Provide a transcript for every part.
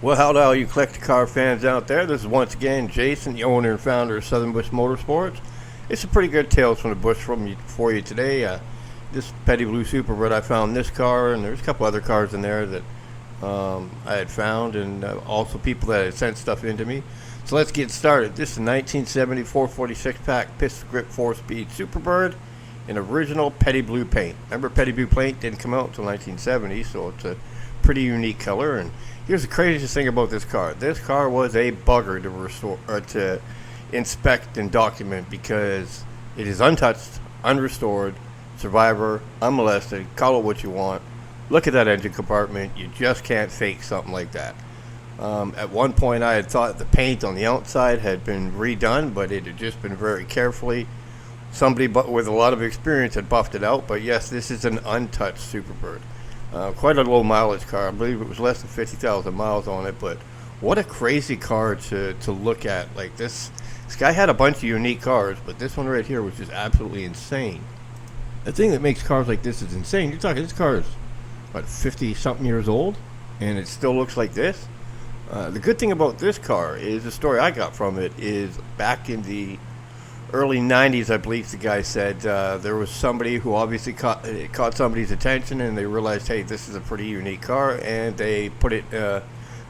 Well, howdy, all you collector car fans out there. This is once again Jason, the owner and founder of Southern Bush Motorsports. It's a pretty good tales from the bush for you today. This Petty Blue Superbird, I found this car, and there's a couple other cars in there that I had found, and also people that had sent stuff into me. So let's get started. This is a 1970 446 pack pistol grip 4-speed Superbird in original Petty Blue paint. Remember, Petty Blue paint didn't come out until 1970, so it's a pretty unique color. And here's the craziest thing about this car. This car was a bugger to restore, or to inspect and document, because it is untouched, unrestored, survivor, unmolested, call it what you want. Look at that engine compartment. You just can't fake something like that. At one point I had thought the paint on the outside had been redone, but it had just been very carefully. Somebody with a lot of experience had buffed it out, but yes, this is an untouched Superbird. Quite a low mileage car. I believe it was less than 50,000 miles on it, but what a crazy car to look at. Like this guy had a bunch of unique cars, but this one right here was just absolutely insane. The thing that makes cars like this is insane. You're talking, this car is, what, 50 something years old, and it still looks like this. The good thing about this car is, the story I got from it is, back in the early 90s, I believe the guy said, there was somebody who obviously caught somebody's attention, and they realized, hey, this is a pretty unique car, and they put it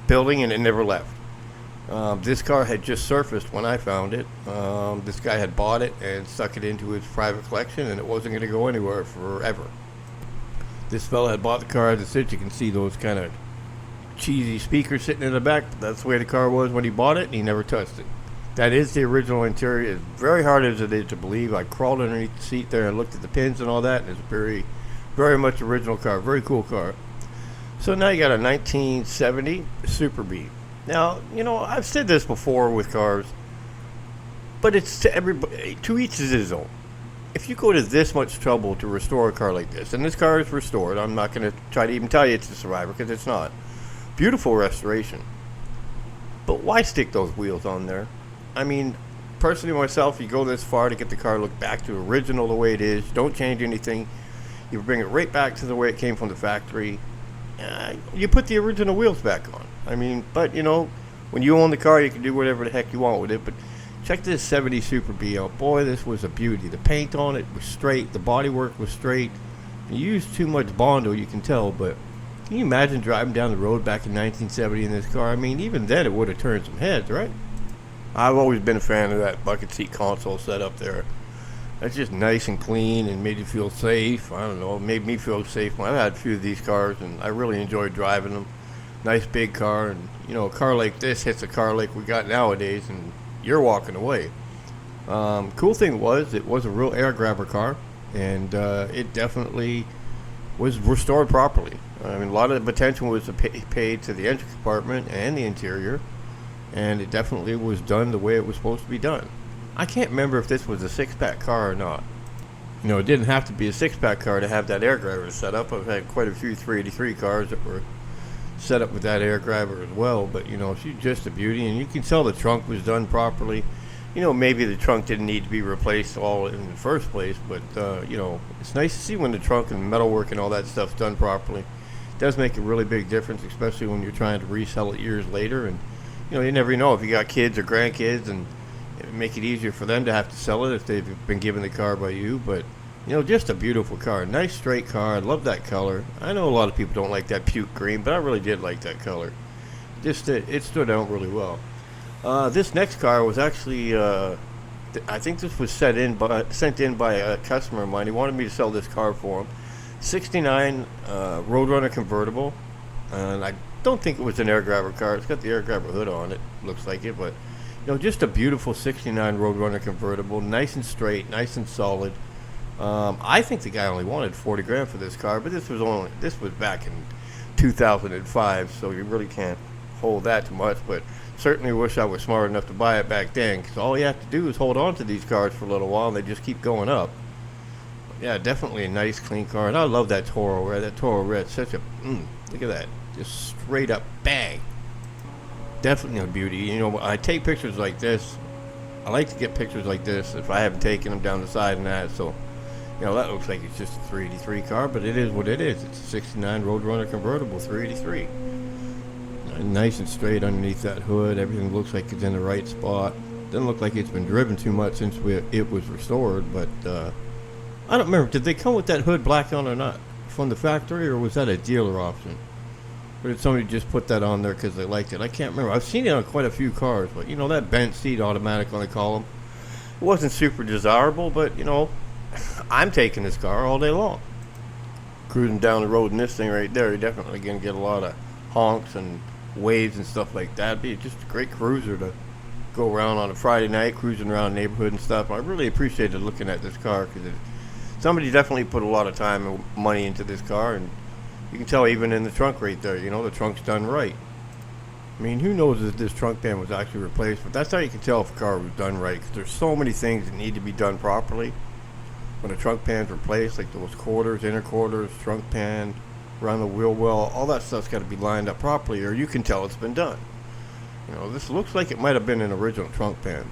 building, and it never left. This car had just surfaced when I found it. This guy had bought it and stuck it into his private collection, and it wasn't going to go anywhere forever. This fella had bought the car as it sits. You can see those kind of cheesy speakers sitting in the back. That's the way the car was when he bought it, and he never touched it. That is the original interior. As very hard as it is to believe, I crawled underneath the seat there and looked at the pins and all that, and it's very, very much original car. Very cool car. So now you got a 1970 Super Bee. Now, you know, I've said this before with cars, but it's to everybody, to each his own. If you go to this much trouble to restore a car like this, and this car is restored, I'm not going to try to even tell you it's a survivor, because it's not. Beautiful restoration. But why stick those wheels on there? I mean, personally myself, you go this far to get the car look back to original the way it is. Don't change anything. You bring it right back to the way it came from the factory. You put the original wheels back on. I mean, but you know, when you own the car, you can do whatever the heck you want with it. But check this 70 Super Bee out. Boy, this was a beauty. The paint on it was straight. The bodywork was straight. You used too much Bondo, you can tell, but can you imagine driving down the road back in 1970 in this car? I mean, even then it would have turned some heads, right? I've always been a fan of that bucket seat console setup there. That's just nice and clean and made you feel safe. I don't know, it made me feel safe. I've had a few of these cars, and I really enjoyed driving them. Nice big car, and you know, a car like this hits a car like we got nowadays, and you're walking away. Cool thing was, it was a real air grabber car, and it definitely was restored properly. I mean, a lot of the attention was paid to the engine compartment and the interior, and it definitely was done the way it was supposed to be done. I can't remember if this was a six-pack car or not. You know, it didn't have to be a six-pack car to have that air grabber set up. I've had quite a few 383 cars that were set up with that air grabber as well, but you know, she's just a beauty, and you can tell the trunk was done properly. You know, maybe the trunk didn't need to be replaced all in the first place, but you know, it's nice to see when the trunk and metalwork and all that stuff's done properly. It does make a really big difference, especially when you're trying to resell it years later. And you know, you never know if you got kids or grandkids, and it make it easier for them to have to sell it if they've been given the car by you. But you know, just a beautiful car, nice straight car. I love that color. I know a lot of people don't like that puke green, but I really did like that color. Just it stood out really well. This next car was actually, I think this was sent in by a customer of mine. He wanted me to sell this car for him. 69 Roadrunner convertible, and I don't think it was an air grabber car. It's got the air grabber hood on it, looks like it, but you know, just a beautiful 69 Roadrunner convertible, nice and straight, nice and solid. I think the guy only wanted 40 grand for this car, but this was back in 2005, so you really can't hold that too much. But certainly wish I was smart enough to buy it back then, because all you have to do is hold on to these cars for a little while, and they just keep going up. Yeah, definitely a nice, clean car, and I love that Toro Red. That Toro Red, such a look at that, just straight up bang. Definitely a beauty. You know, I take pictures like this. I like to get pictures like this if I haven't taken them down the side and that. So, you know, that looks like it's just a 383 car, but it is what it is. It's a 69 Roadrunner convertible 383. Nice and straight underneath that hood. Everything looks like it's in the right spot. Doesn't look like it's been driven too much since it was restored, but I don't remember. Did they come with that hood black on or not from the factory, or was that a dealer option? Or did somebody just put that on there because they liked it? I can't remember. I've seen it on quite a few cars, but that bent seat automatic on the column, it wasn't super desirable, but I'm taking this car all day long. Cruising down the road in this thing right there, you're definitely going to get a lot of honks and waves and stuff like that. It'd be just a great cruiser to go around on a Friday night, cruising around the neighborhood and stuff. I really appreciated looking at this car because somebody definitely put a lot of time and money into this car, and you can tell even in the trunk right there, the trunk's done right. I mean, who knows if this trunk pan was actually replaced, but that's how you can tell if a car was done right, because there's so many things that need to be done properly when a trunk pan's replaced, like those quarters, inner quarters, trunk pan, around the wheel well, all that stuff's got to be lined up properly, or you can tell it's been done. This looks like it might have been an original trunk pan.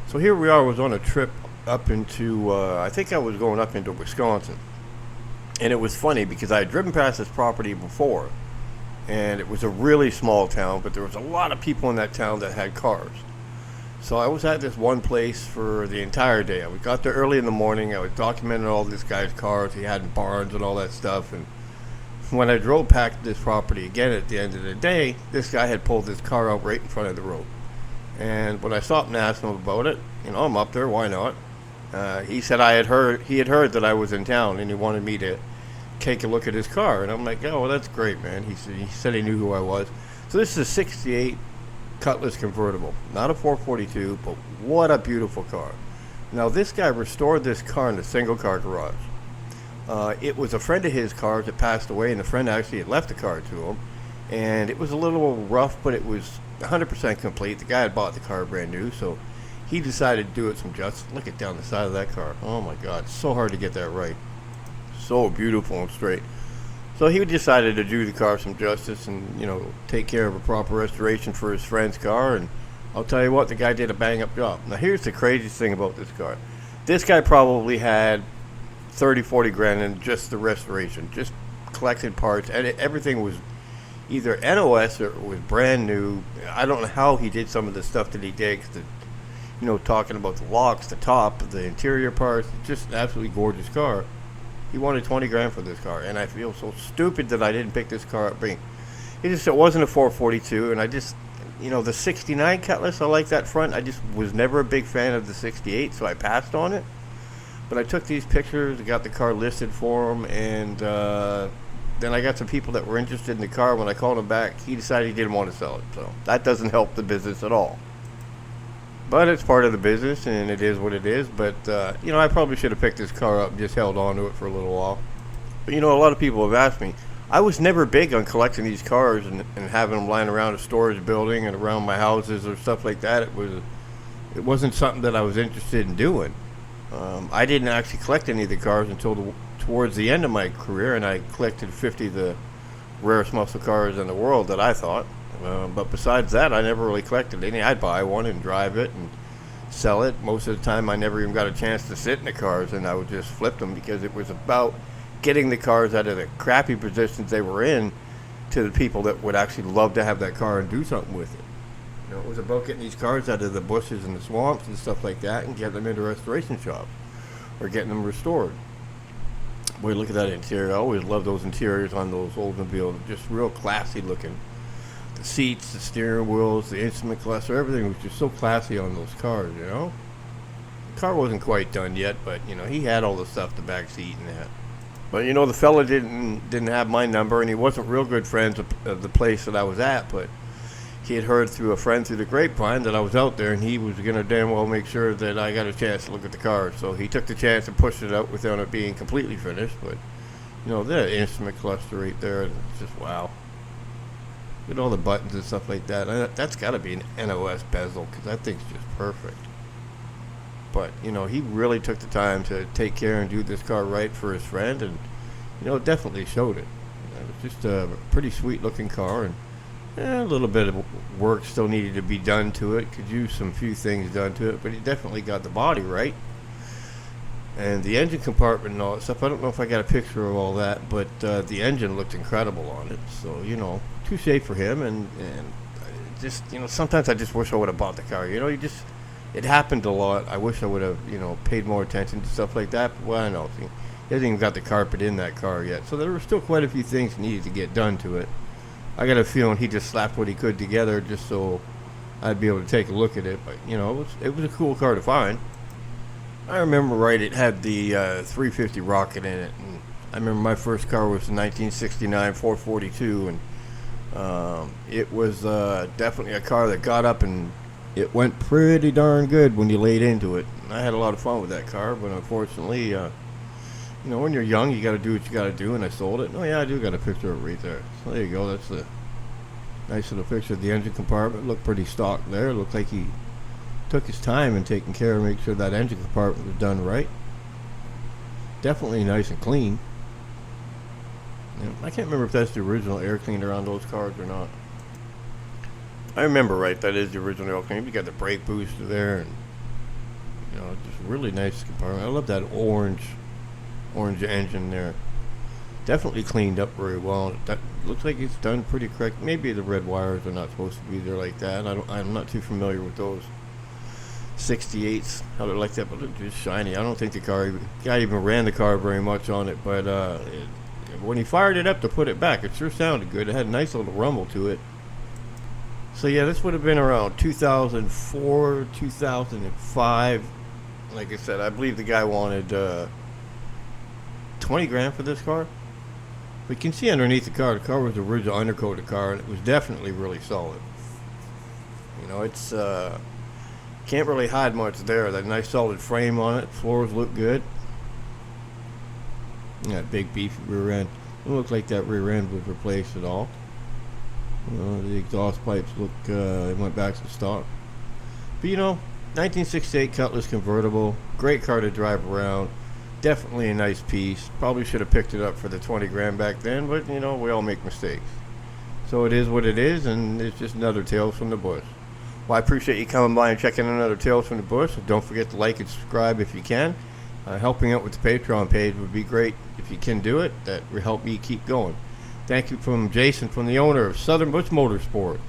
So here we are. I was on a trip up into, I think I was going up into Wisconsin. And it was funny because I had driven past this property before, and it was a really small town, but there was a lot of people in that town that had cars. So I was at this one place for the entire day. I got there early in the morning. I was documenting all this guy's cars he had in barns and all that stuff. And when I drove past this property again at the end of the day, this guy had pulled his car out right in front of the road. And when I stopped and asked him about it, I'm up there, why not? He said he had heard that I was in town, and he wanted me to take a look at his car. And I'm like, oh, well, that's great, man. He said he knew who I was. So this is a 68 Cutlass convertible, not a 442, but what a beautiful car. Now, this guy restored this car in a single car garage. It was a friend of his cars that passed away, and the friend actually had left the car to him. And it was a little rough, but it was 100% complete. The guy had bought the car brand new, so he decided to do it some justice. Look at down the side of that car. Oh my God, it's so hard to get that right. So beautiful and straight. So he decided to do the car some justice and, take care of a proper restoration for his friend's car. And I'll tell you what, the guy did a bang-up job. Now, here's the craziest thing about this car. This guy probably had 30, 40 grand in just the restoration, just collected parts, and everything was either NOS or it was brand new. I don't know how he did some of the stuff that he did, talking about the locks, the top, the interior parts, just an absolutely gorgeous car. He wanted 20 grand for this car, and I feel so stupid that I didn't pick this car up. It wasn't a 442, and I just, the 69 Cutlass, I like that front. I just was never a big fan of the 68, so I passed on it. But I took these pictures, I got the car listed for him, and then I got some people that were interested in the car. When I called him back, he decided he didn't want to sell it, so that doesn't help the business at all. But it's part of the business, and it is what it is. But, I probably should have picked this car up and just held on to it for a little while. But, a lot of people have asked me. I was never big on collecting these cars and having them lying around a storage building and around my houses or stuff like that. It wasn't something that I was interested in doing. I didn't actually collect any of the cars until towards the end of my career, and I collected 50 of the rarest muscle cars in the world that I thought. But besides that, I never really collected any. I'd buy one and drive it and sell it. Most of the time, I never even got a chance to sit in the cars, and I would just flip them because it was about getting the cars out of the crappy positions they were in to the people that would actually love to have that car and do something with it. It was about getting these cars out of the bushes and the swamps and stuff like that and getting them into restoration shops or getting them restored. Boy, look at that interior. I always love those interiors on those Oldsmobiles. Just real classy looking. The seats, the steering wheels, the instrument cluster, everything was just so classy on those cars, The car wasn't quite done yet, but, he had all the stuff, the back seat and that. But, the fella didn't have my number, and he wasn't real good friends of the place that I was at, but he had heard through a friend through the grapevine that I was out there, and he was going to damn well make sure that I got a chance to look at the car. So he took the chance and pushed it out without it being completely finished. But, the instrument cluster right there, it's just wow. Look at all the buttons and stuff like that. That's got to be an NOS bezel because that thing's just perfect. But, he really took the time to take care and do this car right for his friend, and, it definitely showed it. It was just a pretty sweet-looking car, and a little bit of work still needed to be done to it. Could use some few things done to it, but he definitely got the body right. And the engine compartment and all that stuff, I don't know if I got a picture of all that, but the engine looked incredible on it. So, touche for him. And just, sometimes I just wish I would have bought the car. It happened a lot. I wish I would have, paid more attention to stuff like that. But, well, I know. He hasn't even got the carpet in that car yet. So there were still quite a few things needed to get done to it. I got a feeling he just slapped what he could together just so I'd be able to take a look at it. But, it was a cool car to find. I remember right, it had the 350 rocket in it. And I remember my first car was the 1969 442, and it was definitely a car that got up and it went pretty darn good when you laid into it. And I had a lot of fun with that car, but unfortunately, when you're young, you got to do what you got to do, and I sold it. Oh yeah, I do got a picture of it right there. So there you go. That's a nice little picture of the engine compartment. Looked pretty stock there. Looked like he took his time in taking care of making sure that engine compartment was done right. Definitely nice and clean. I can't remember if that's the original air cleaner on those cars or not. I remember right, that is the original air cleaner. You got the brake booster there, and just really nice compartment. I love that orange engine there. Definitely cleaned up very well. That looks like it's done pretty correct. Maybe the red wires are not supposed to be there like that. I'm not too familiar with those 68s, how they're like that, but they're just shiny. I don't think the guy even ran the car very much on it, but when he fired it up to put it back, it sure sounded good. It had a nice little rumble to it. So yeah, this would have been around 2004, 2005. Like I said, I believe the guy wanted 20 grand for this car. But you can see underneath the car was the original undercoated car, and it was definitely really solid. It's can't really hide much there. That nice solid frame on it. Floors look good. That big beefy rear end. It looks like that rear end was replaced at all. The exhaust pipes look, they went back to stock. But 1968 Cutlass convertible. Great car to drive around. Definitely a nice piece. Probably should have picked it up for the 20 grand back then, but we all make mistakes. So it is what it is, and it's just another Tales from the Bush. Well, I appreciate you coming by and checking another Tales from the Bush. Don't forget to like and subscribe if you can. Helping out with the Patreon page would be great if you can do it. That would help me keep going. Thank you from Jason, from the owner of Southern Bush Motorsports.